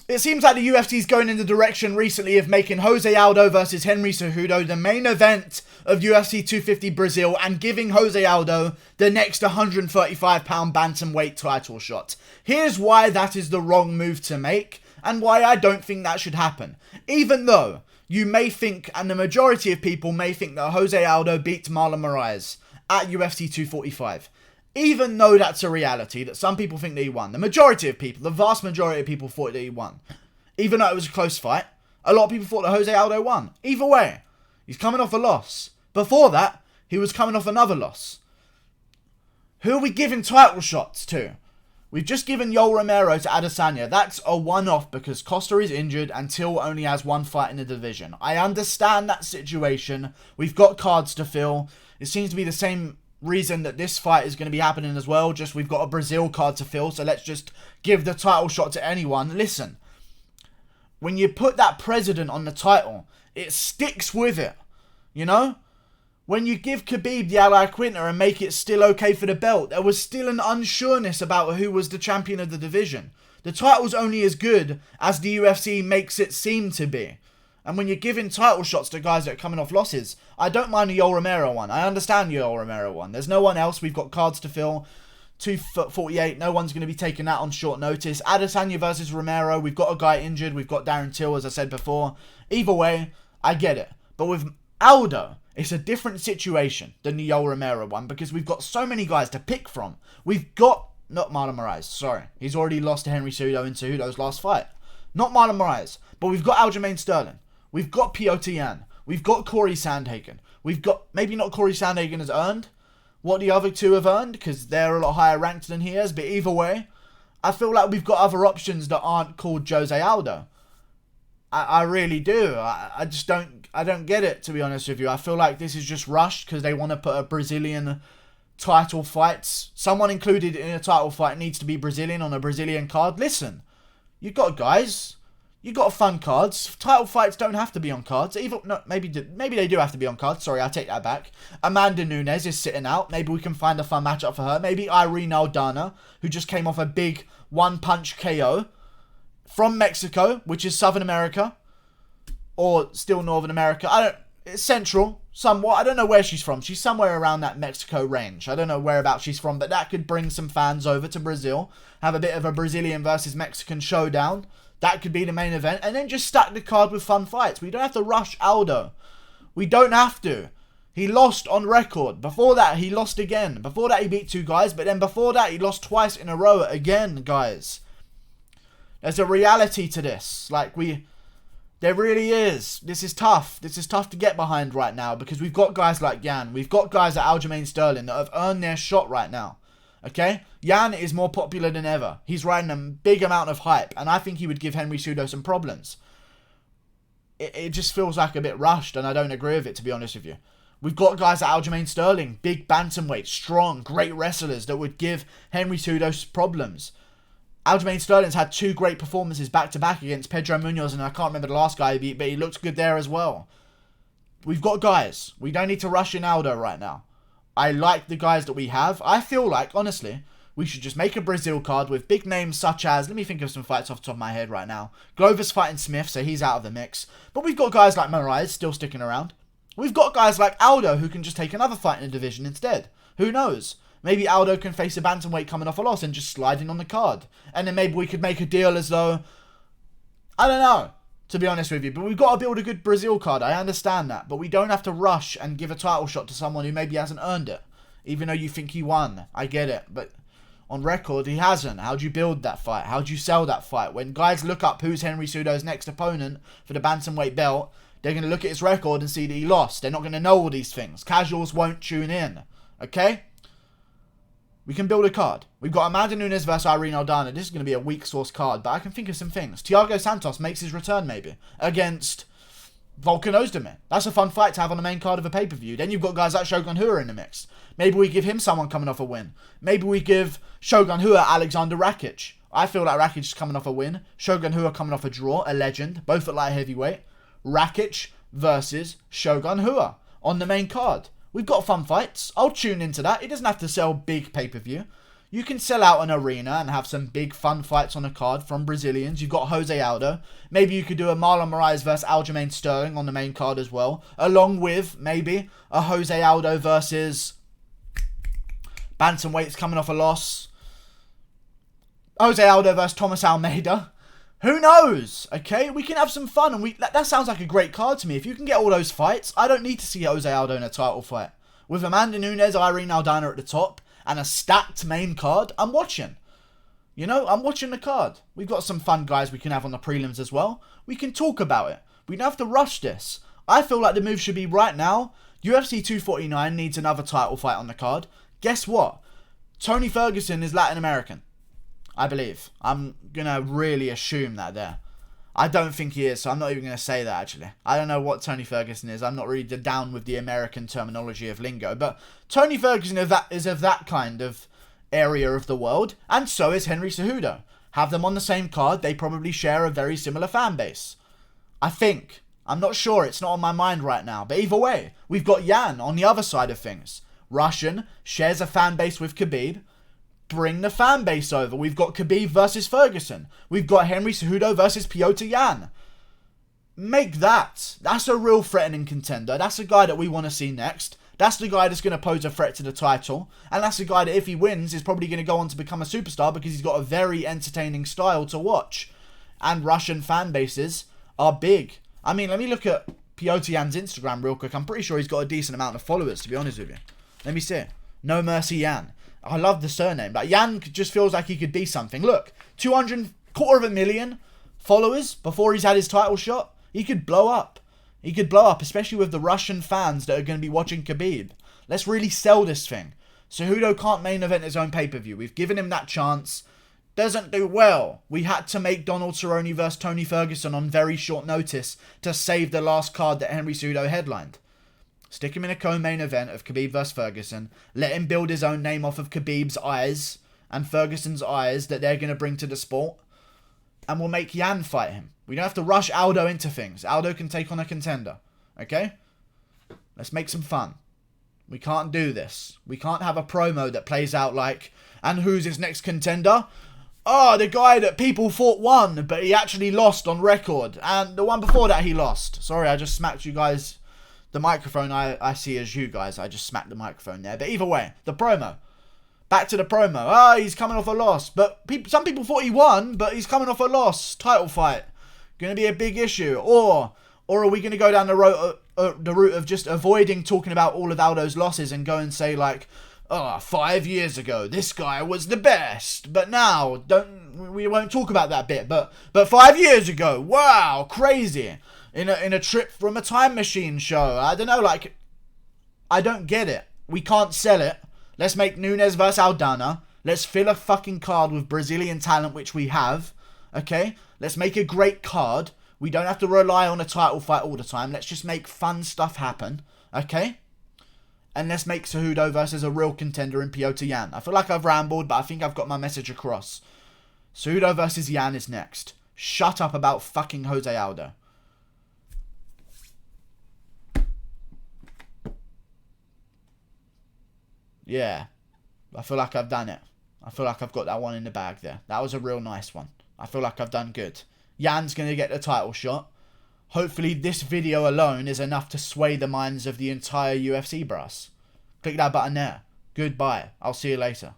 It seems like the UFC is going in the direction recently of making Jose Aldo versus Henry Cejudo the main event of UFC 250 Brazil and giving Jose Aldo the next 135-pound bantamweight title shot. Here's why that is the wrong move to make and why I don't think that should happen. Even though you may think, and the majority of people may think, that Jose Aldo beat Marlon Moraes at UFC 245. Even though that's a reality, that some people think that he won. The majority of people, the vast majority of people thought that he won. Even though it was a close fight, a lot of people thought that Jose Aldo won. Either way, he's coming off a loss. Before that, he was coming off another loss. Who are we giving title shots to? We've just given Yoel Romero to Adesanya. That's a one-off because Costa is injured and Till only has one fight in the division. I understand that situation. We've got cards to fill. It seems to be the same reason that this fight is going to be happening as well. Just we've got a Brazil card to fill, so let's just give the title shot to anyone. Listen, when you put that president on the title, it sticks with it, you know? When you give Khabib the Ally Quinter and make it still okay for the belt, there was still an unsureness about who was the champion of the division. The title's only as good as the UFC makes it seem to be. And when you're giving title shots to guys that are coming off losses, I don't mind the Yoel Romero one. I understand the Yoel Romero one. There's no one else. We've got cards to fill. 248. No one's going to be taking that on short notice. Adesanya versus Romero. We've got a guy injured. We've got Darren Till, as I said before. Either way, I get it. But with Aldo, it's a different situation than the Yoel Romero one because we've got so many guys to pick from. We've got... Not Marlon Moraes, sorry. He's already lost to Henry Cejudo in Cejudo's last fight. Not Marlon Moraes. But we've got Aljamain Sterling. We've got Petr Yan. We've got Corey Sandhagen. We've got... Maybe not Corey Sandhagen has earned what the other two have earned because they're a lot higher ranked than he is. But either way, I feel like we've got other options that aren't called Jose Aldo. I really do. I just don't... I don't get it, to be honest with you. I feel like this is just rushed because they want to put a Brazilian title fight. Someone included in a title fight needs to be Brazilian on a Brazilian card. Listen, you got guys. You got fun cards. Title fights don't have to be on cards. Even no, maybe they do have to be on cards. Sorry, I take that back. Amanda Nunes is sitting out. Maybe we can find a fun matchup for her. Maybe Irene Aldana, who just came off a big one-punch KO from Mexico, which is Southern America. Or still Northern America. It's central, somewhat. I don't know where she's from. She's somewhere around that Mexico range. I don't know whereabouts she's from, but that could bring some fans over to Brazil. Have a bit of a Brazilian versus Mexican showdown. That could be the main event. And then just stack the card with fun fights. We don't have to rush Aldo. We don't have to. He lost on record. Before that, he lost again. Before that, he beat two guys. But then before that, he lost twice in a row again, guys. There's a reality to this. There really is. This is tough. This is tough to get behind right now because we've got guys like Yan. We've got guys like Aljamain Sterling that have earned their shot right now. Okay? Yan is more popular than ever. He's riding a big amount of hype and I think he would give Henry Cejudo some problems. It just feels like a bit rushed and I don't agree with it, to be honest with you. We've got guys like Aljamain Sterling, big bantamweight, strong, great wrestlers that would give Henry Cejudo problems. Aljamain Sterling's had two great performances back-to-back against Pedro Munoz, and I can't remember the last guy he beat, but he looked good there as well. We've got guys. We don't need to rush in Aldo right now. I like the guys that we have. I feel like, honestly, we should just make a Brazil card with big names such as... Let me think of some fights off the top of my head right now. Glover's fighting Smith, so he's out of the mix. But we've got guys like Moraes still sticking around. We've got guys like Aldo who can just take another fight in the division instead. Who knows? Maybe Aldo can face a bantamweight coming off a loss and just slide in on the card. And then maybe we could make a deal as though... I don't know, to be honest with you. But we've got to build a good Brazil card. I understand that. But we don't have to rush and give a title shot to someone who maybe hasn't earned it. Even though you think he won. I get it. But on record, he hasn't. How'd you build that fight? How'd you sell that fight? When guys look up who's Henry Cejudo's next opponent for the bantamweight belt, they're going to look at his record and see that he lost. They're not going to know all these things. Casuals won't tune in. Okay? We can build a card. We've got Amanda Nunes versus Irene Aldana. This is going to be a weak source card, but I can think of some things. Thiago Santos makes his return, maybe, against Volkan Ozdemir. That's a fun fight to have on the main card of a pay-per-view. Then you've got guys like Shogun Rua in the mix. Maybe we give him someone coming off a win. Maybe we give Shogun Rua Alexander Rakic. I feel like Rakic is coming off a win. Shogun Rua coming off a draw, a legend. Both at light heavyweight. Rakic versus Shogun Rua on the main card. We've got fun fights. I'll tune into that. It doesn't have to sell big pay-per-view. You can sell out an arena and have some big fun fights on a card from Brazilians. You've got Jose Aldo. Maybe you could do a Marlon Moraes versus Aljamain Sterling on the main card as well. Along with, maybe, a Jose Aldo versus Bantamweight's coming off a loss. Jose Aldo versus Thomas Almeida. Who knows? Okay, we can have some fun. And that sounds like a great card to me. If you can get all those fights, I don't need to see Jose Aldo in a title fight. With Amanda Nunes, Irene Aldana at the top, and a stacked main card, I'm watching. You know, I'm watching the card. We've got some fun guys we can have on the prelims as well. We can talk about it. We don't have to rush this. I feel like the move should be right now. UFC 249 needs another title fight on the card. Guess what? Tony Ferguson is Latin American. I believe. I'm going to really assume that there. I don't think he is, so I'm not even going to say that, actually. I don't know what Tony Ferguson is. I'm not really down with the American terminology of lingo. But Tony Ferguson is of that kind of area of the world. And so is Henry Cejudo. Have them on the same card. They probably share a very similar fan base. I think. I'm not sure. It's not on my mind right now. But either way, we've got Yan on the other side of things. Russian, shares a fan base with Khabib. Bring the fan base over. We've got Khabib versus Ferguson. We've got Henry Cejudo versus Petr Yan. Make that. That's a real threatening contender. That's a guy that we want to see next. That's the guy that's going to pose a threat to the title. And that's the guy that, if he wins, is probably going to go on to become a superstar because he's got a very entertaining style to watch. And Russian fan bases are big. I mean, let me look at Petr Yan's Instagram real quick. I'm pretty sure he's got a decent amount of followers, to be honest with you. Let me see it. No Mercy Yan. I love the surname. Like, Yan just feels like he could be something. Look, 250,000 followers before he's had his title shot. He could blow up. He could blow up, especially with the Russian fans that are going to be watching Khabib. Let's really sell this thing. Cejudo can't main event his own pay-per-view. We've given him that chance. Doesn't do well. We had to make Donald Cerrone versus Tony Ferguson on very short notice to save the last card that Henry Cejudo headlined. Stick him in a co-main event of Khabib vs. Ferguson. Let him build his own name off of Khabib's eyes and Ferguson's eyes that they're going to bring to the sport. And we'll make Yan fight him. We don't have to rush Aldo into things. Aldo can take on a contender. Okay? Let's make some fun. We can't do this. We can't have a promo that plays out like, and who's his next contender? Oh, the guy that people thought won, but he actually lost on record. And the one before that he lost. Sorry, I just smacked you guys. The microphone I see as you guys. I just smacked the microphone there. But either way, the promo. Back to the promo. Ah, he's coming off a loss. But some people thought he won, but he's coming off a loss. Title fight. Going to be a big issue. Or are we going to go down the route of just avoiding talking about all of Aldo's losses and go and say like, oh, 5 years ago, this guy was the best. But now, we won't talk about that bit. But 5 years ago, wow, crazy. In a trip from a time machine show. I don't know, like, I don't get it. We can't sell it. Let's make Nunes versus Aldana. Let's fill a fucking card with Brazilian talent, which we have. Okay? Let's make a great card. We don't have to rely on a title fight all the time. Let's just make fun stuff happen. Okay? And let's make Cejudo versus a real contender in Petr Yan. I feel like I've rambled, but I think I've got my message across. Cejudo versus Yan is next. Shut up about fucking Jose Aldo. Yeah, I feel like I've done it. I feel like I've got that one in the bag there. That was a real nice one. I feel like I've done good. Yan's going to get the title shot. Hopefully this video alone is enough to sway the minds of the entire UFC brass. Click that button there. Goodbye. I'll see you later.